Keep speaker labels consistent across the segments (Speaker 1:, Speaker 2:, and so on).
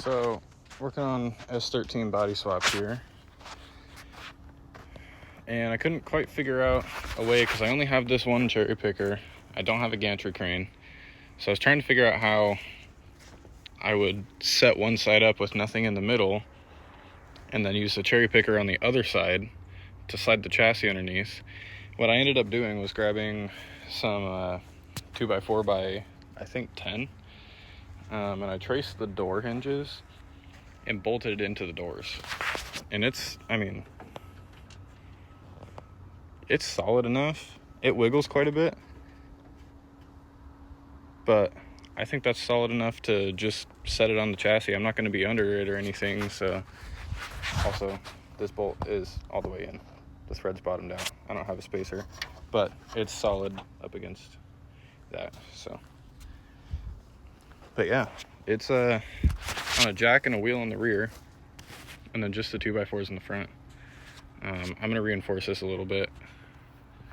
Speaker 1: So, working on S13 body swap here, and I couldn't quite figure out a way because I only have this one cherry picker. I don't have a gantry crane, so I was trying to figure out how I would set one side up with nothing in the middle and then use the cherry picker on the other side to slide the chassis underneath. What I ended up doing was grabbing some 2x4 by I think 10, and I traced the door hinges and bolted it into the doors. And it's solid enough. It wiggles quite a bit, but I think that's solid enough to just set it on the chassis. I'm not going to be under it or anything. So also, this bolt is all the way in. The thread's bottomed out. I don't have a spacer, but it's solid up against that. So, but yeah, it's on a jack and a wheel in the rear, and then just the 2x4s in the front. I'm going to reinforce this a little bit.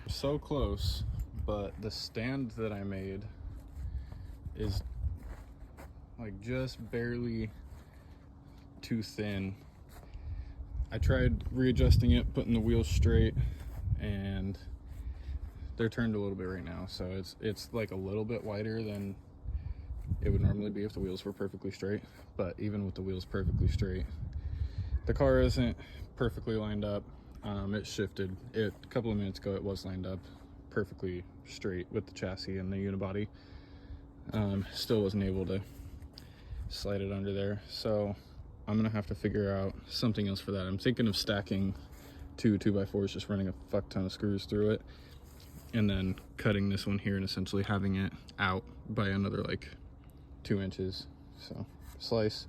Speaker 1: So close, but the stand that I made is like just barely too thin. I tried readjusting it, putting the wheels straight, and they're turned a little bit right now, so it's like a little bit wider than it would normally be if the wheels were perfectly straight. But even with the wheels perfectly straight, the car isn't perfectly lined up. It shifted. A couple of minutes ago it was lined up perfectly straight with the chassis and the unibody. Still wasn't able to slide it under there, so I'm gonna have to figure out something else for that. I'm thinking of stacking two 2x4s, just running a fuck ton of screws through it, and then cutting this one here and essentially having it out by another like 2 inches. So slice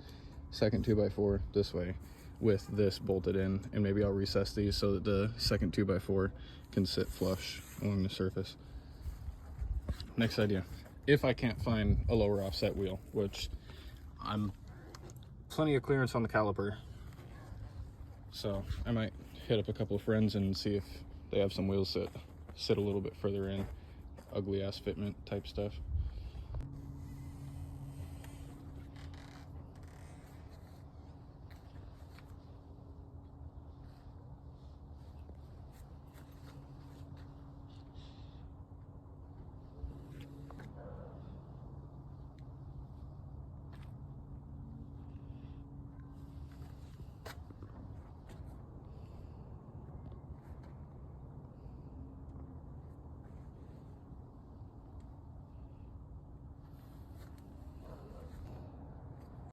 Speaker 1: second 2x4 this way with this bolted in, and maybe I'll recess these so that the second 2x4 can sit flush along the surface. Next idea, if I can't find a lower offset wheel, which I'm plenty of clearance on the caliper, so I might hit up a couple of friends and see if they have some wheels that sit a little bit further in, ugly ass fitment type stuff.